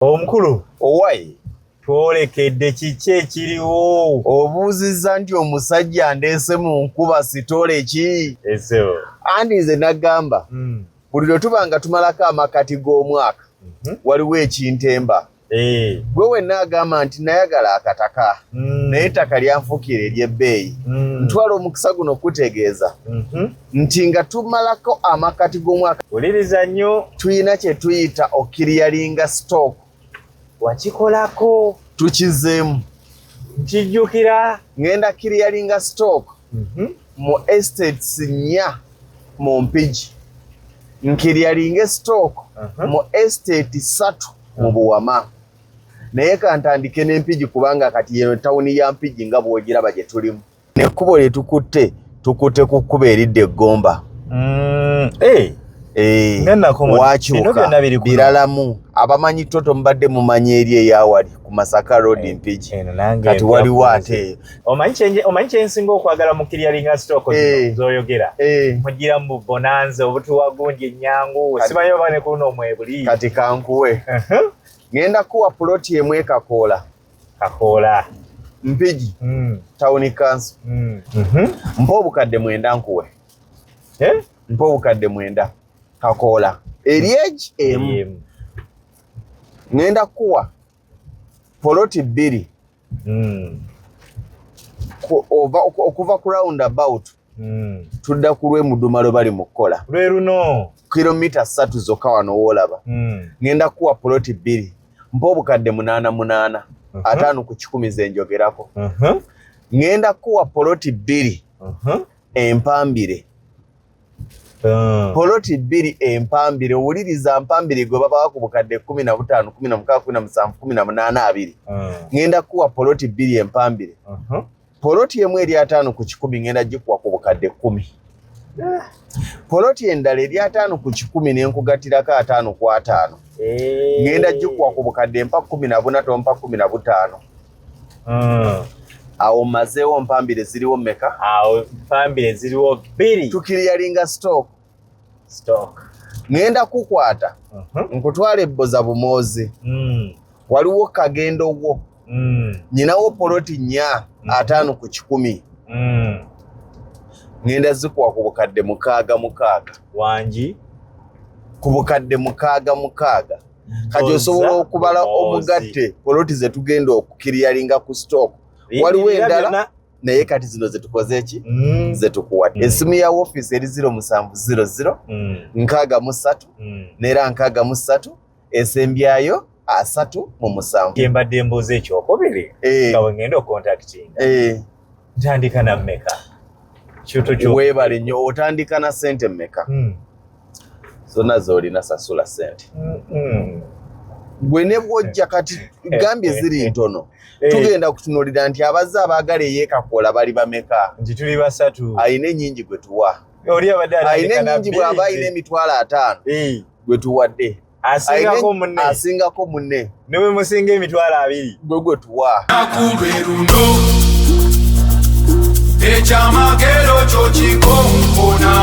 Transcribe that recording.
Omukulu owai twolekedde kiki ekiriwo? obuuzizza nti omusajja ndeese mu nkuba sitole ki? Esewo andi nze naggamba buli lwe tuba nga tumalako amakati g'omwaka waliwo ekintemba. Gwe wenna agamba nti nayagala akataka naye ettaka lyanfuukira ery'ebbeeyi. Ntwala omukisa guno kutegeeza nti nga tumalako amakati g'omwaka wuliriza nnyo tuyina kye tuyita okiriyalinga stock. Wakikolako? Tukizeemu. Nkijjukira. Ngenda kiriyalinga stock mu estates 4 mu Mpigi. Nkiryalinga stock mu estate 3 mu Buwama. Naye kantandike n'Empigi kubanga kati yeno tawuni ya Mpigi nga bw'ogiraba gye tulimu. N'ekkubo lye tukutte ku kkubo eridde Gomba. Wakyuka biralamu abamanyi toto mbadde mumanyi eri eyawali ku Masaka Road Mpigi. Kati waliwo ate omanyi kyensinga okwagala mu kiryalinga stock z'oyogera mugira mu bonanza obutuwagunja ennyangu simanyi oba ne kuno omwebuli kati kankuwe ngenda kuwa ploti emu ekakoola Mpigi town council mpa obukadde 9 nkuwe mpa obukadde 9 kakoola eryegi emu ngenda kuwa poloti 2 okuva ku roundabout tudda ku Lwemuduma bali mu kukola lwe luno kilomita 3 zokka wano woolaba. Ngenda kuwa poloti 2 mpa obukadde 8 5 ku 10 ze njogerako. Ngenda kuwa poloti 2 empambire poloti 2 empambire owuliriza mpambire gwe baba ku bukadde 15 16 17 18 2. Ngenda kuwa poloti 2 empambire poloti emu eri 5 ku 10 ngenda gikuwa ku bukadde 10. Poloti endala eri 5 ku 10 nenkugatirako 5 ku 5 ngenda gikuwa ku bukadde mpa 14 tompa 15. Awo mazeewo mpambire ziriwo mmeka? Awo mpambire ziriwo 2. Tukiryalinga stock. Ngenda kukwata nkutwala ebboza Bumoozi. Waliwo kagendo wo nyinawo poloti 4 5 ku 10 ngenda zikuwa ku bukadde 6 wangi ku bukadde 6 kati osobola okubala omugatte poloti ze tugenda okukiryalinga ku stock. Waliwo endala naye kati zino zetukoze eki zetukuwa. Esimu ya office eri 0700 63 nera 63 esembyayo 3 Kembadde mbuuza ekyokubiri nga wengenda okontaktinga ntandika na mmeka? Weebale nnyo otandika na sente mmeka? Zonna z'olina sasula sente. Gwe ne bw'ojja kati gambye ziri ntono tugenda kutunuulira nti abazze abaagala eyeekakoola bali bameka? Nti tuli 3. Ayina ennyingi gwe tuwa. Ayina ennyingi bw'aba ayina emitwalo 5 gwe tuwadde. Asingako munne ne bwe musinga emitwalo 2 gwe tuwa. Nakulwe luno ekyamagero kyo kikonkona